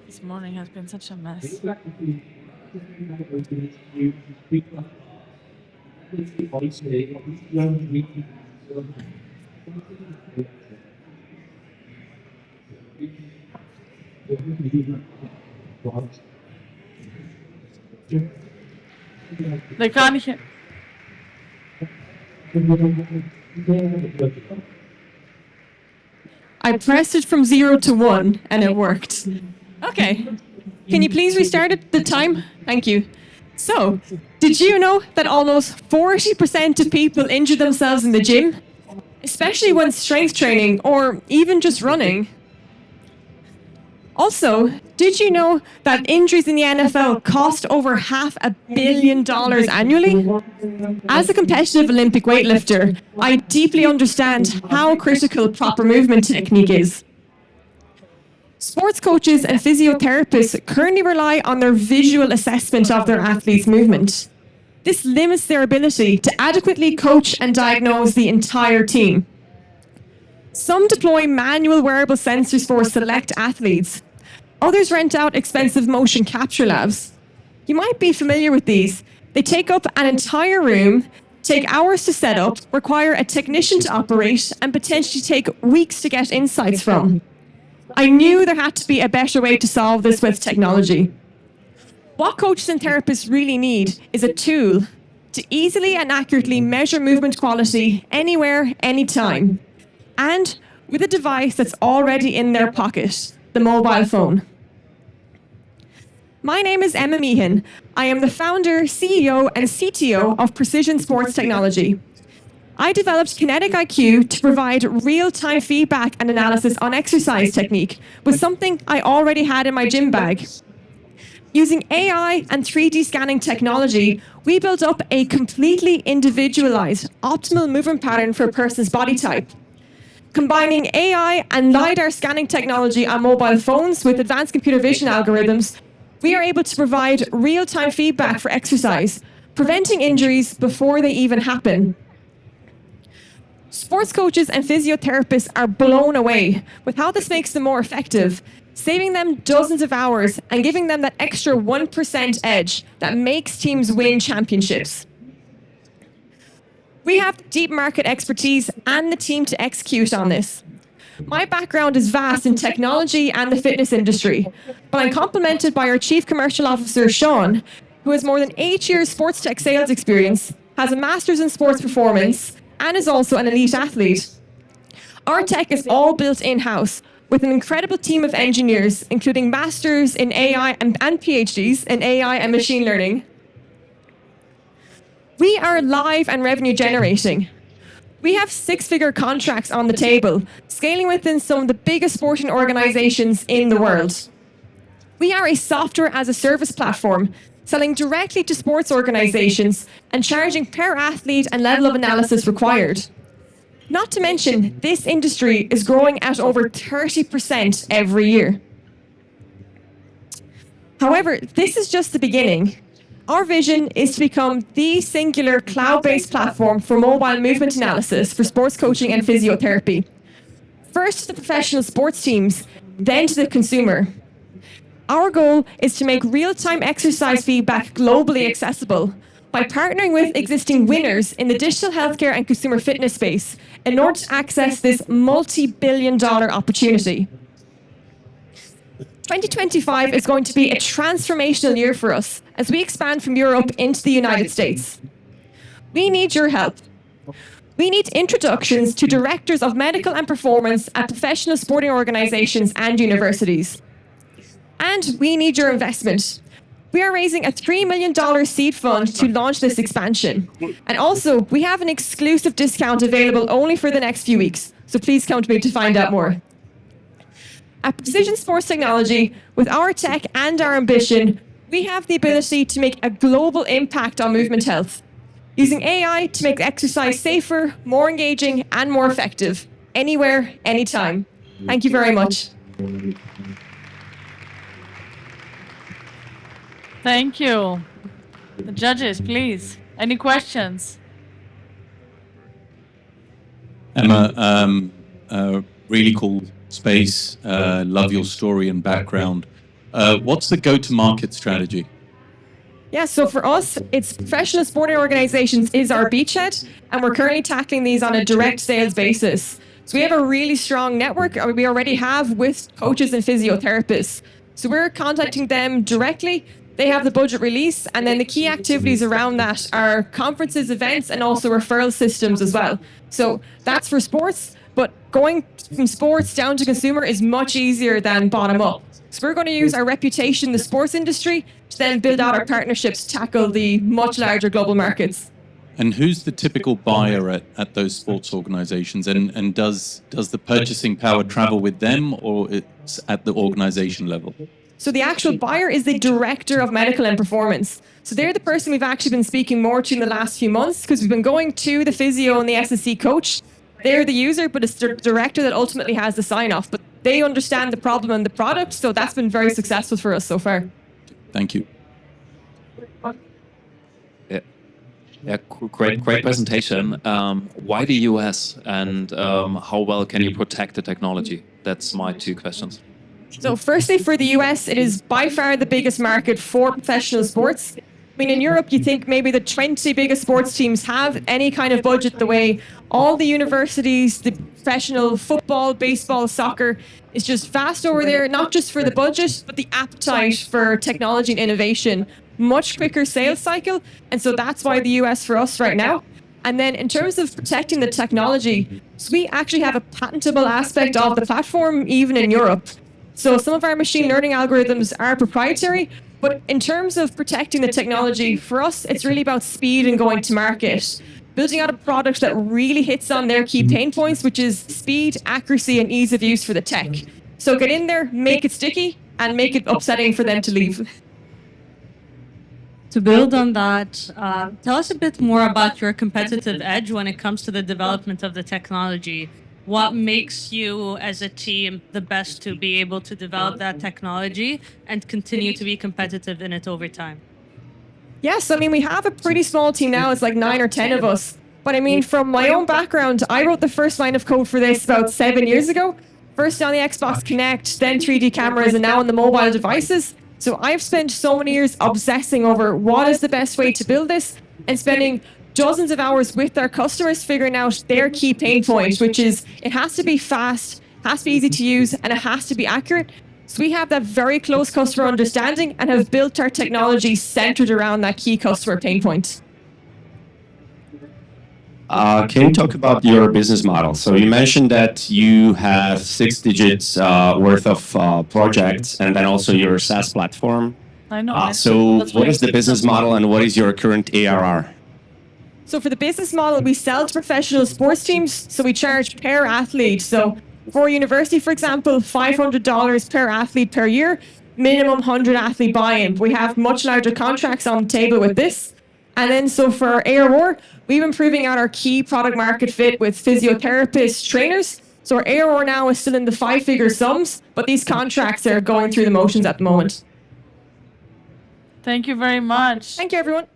This morning has been such a mess. They can't hear. I pressed it from 0 to 1 and it worked. Okay. Can you please restart it the time? Thank you. So, did you know that almost 40% of people injure themselves in the gym? Especially when strength training or even just running. Also, did you know that injuries in the NFL cost over $500 million annually? As a competitive Olympic weightlifter, I deeply understand how critical proper movement technique is. Sports coaches and physiotherapists currently rely on their visual assessment of their athletes' movement. This limits their ability to adequately coach and diagnose the entire team. Some deploy manual wearable sensors for select athletes. Others rent out expensive motion capture labs. You might be familiar with these. They take up an entire room, take hours to set up, require a technician to operate, and potentially take weeks to get insights from. I knew there had to be a better way to solve this with technology. What coaches and therapists really need is a tool to easily and accurately measure movement quality anywhere, anytime, and with a device that's already in their pocket, the mobile phone. My name is Emma Meehan. I am the founder, CEO, and CTO of Precision Sports Technology. I developed Kinetic IQ to provide real-time feedback and analysis on exercise technique with something I already had in my gym bag. Using AI and 3D scanning technology, we built up a completely individualized, optimal movement pattern for a person's body type. Combining AI and LiDAR scanning technology on mobile phones with advanced computer vision algorithms, we are able to provide real-time feedback for exercise, preventing injuries before they even happen. Sports coaches and physiotherapists are blown away with how this makes them more effective, saving them dozens of hours and giving them that extra 1% edge that makes teams win championships. We have deep market expertise and the team to execute on this. My background is vast in technology and the fitness industry, but I'm complemented by our Chief Commercial Officer, Sean, who has more than 8 years sports tech sales experience, has a master's in sports performance, and is also an elite athlete. Our tech is all built in-house with an incredible team of engineers, including masters in AI and PhDs in AI and machine learning. We are live and revenue generating. We have six-figure contracts on the table, scaling within some of the biggest sporting organizations in the world. We are a software as a service platform, selling directly to sports organizations and charging per athlete and level of analysis required. Not to mention, this industry is growing at over 30% every year. However, this is just the beginning. Our vision is to become the singular cloud-based platform for mobile movement analysis for sports coaching and physiotherapy. First to the professional sports teams, then to the consumer. Our goal is to make real-time exercise feedback globally accessible by partnering with existing winners in the digital healthcare and consumer fitness space in order to access this multi-billion-dollar opportunity. 2025 is going to be a transformational year for us as we expand from Europe into the United States. We need your help. We need introductions to directors of medical and performance at professional sporting organizations and universities. And we need your investment. We are raising a $3 million seed fund to launch this expansion. And also, we have an exclusive discount available only for the next few weeks. So please come to me to find out more. At Precision Sports Technology, with our tech and our ambition, we have the ability to make a global impact on movement health, using AI to make exercise safer, more engaging, and more effective, anywhere, anytime. Thank you very much. Thank you. The judges, please. Any questions? Emma, really cool space. Love your story and background. What's the go-to-market strategy? Yeah, so for us, it's professional sporting organizations is our beachhead, and we're currently tackling these on a direct sales basis. So we have a really strong network we already have with coaches and physiotherapists. So we're contacting them directly. They have the budget release, and then the key activities around that are conferences, events, and also referral systems as well. So that's for sports, but going from sports down to consumer is much easier than bottom up. So we're going to use our reputation in the sports industry to then build out our partnerships to tackle the much larger global markets. And who's the typical buyer at those sports organizations? And does the purchasing power travel with them, or it's at the organization level? So the actual buyer is the director of medical and performance. So they're the person we've actually been speaking more to in the last few months, because we've been going to the physio and the SSC coach. They're the user, but it's the director that ultimately has the sign-off. But they understand the problem and the product, so that's been very successful for us so far. Thank you. Yeah, great presentation. Why the US, and how well can you protect the technology? That's my two questions. So firstly, for the US, it is by far the biggest market for professional sports. I mean, in Europe, you think maybe the 20 biggest sports teams have any kind of budget the way all the universities, the professional football, baseball, soccer is just vast over there, not just for the budget, but the appetite for technology and innovation. Much quicker sales cycle. And so that's why the US for us right now. And then in terms of protecting the technology, so we actually have a patentable aspect of the platform, even in Europe. So some of our machine learning algorithms are proprietary, but in terms of protecting the technology, for us, it's really about speed and going to market. Building out a product that really hits on their key pain points, which is speed, accuracy, and ease of use for the tech. So get in there, make it sticky, and make it upsetting for them to leave. To build on that, tell us a bit more about your competitive edge when it comes to the development of the technology. What makes you as a team the best to be able to develop that technology and continue to be competitive in it over time? Yes, I mean, we have a pretty small team now. It's like 9 or 10 of us. But I mean, from my own background, I wrote the first line of code for this about 7 years ago. First on the Xbox Kinect, then 3D cameras, and now on the mobile devices. So I've spent so many years obsessing over what is the best way to build this, and spending dozens of hours with our customers figuring out their key pain point, which is it has to be fast, has to be easy to use, and it has to be accurate. So we have that very close customer understanding and have built our technology centered around that key customer pain point. Can you talk about your business model? So you mentioned that you have 6 digits worth of projects, and then also your SaaS platform. I know. So what is the business model, and what is your current ARR? So for the business model, we sell to professional sports teams. So we charge per athlete. So for a university, for example, $500 per athlete per year, minimum 100 athlete buy-in. We have much larger contracts on the table with this. And then so for our ARR, we've been proving out our key product market fit with physiotherapists, trainers. So our ARR now is still in the 5-figure sums, but these contracts are going through the motions at the moment. Thank you very much. Thank you, everyone.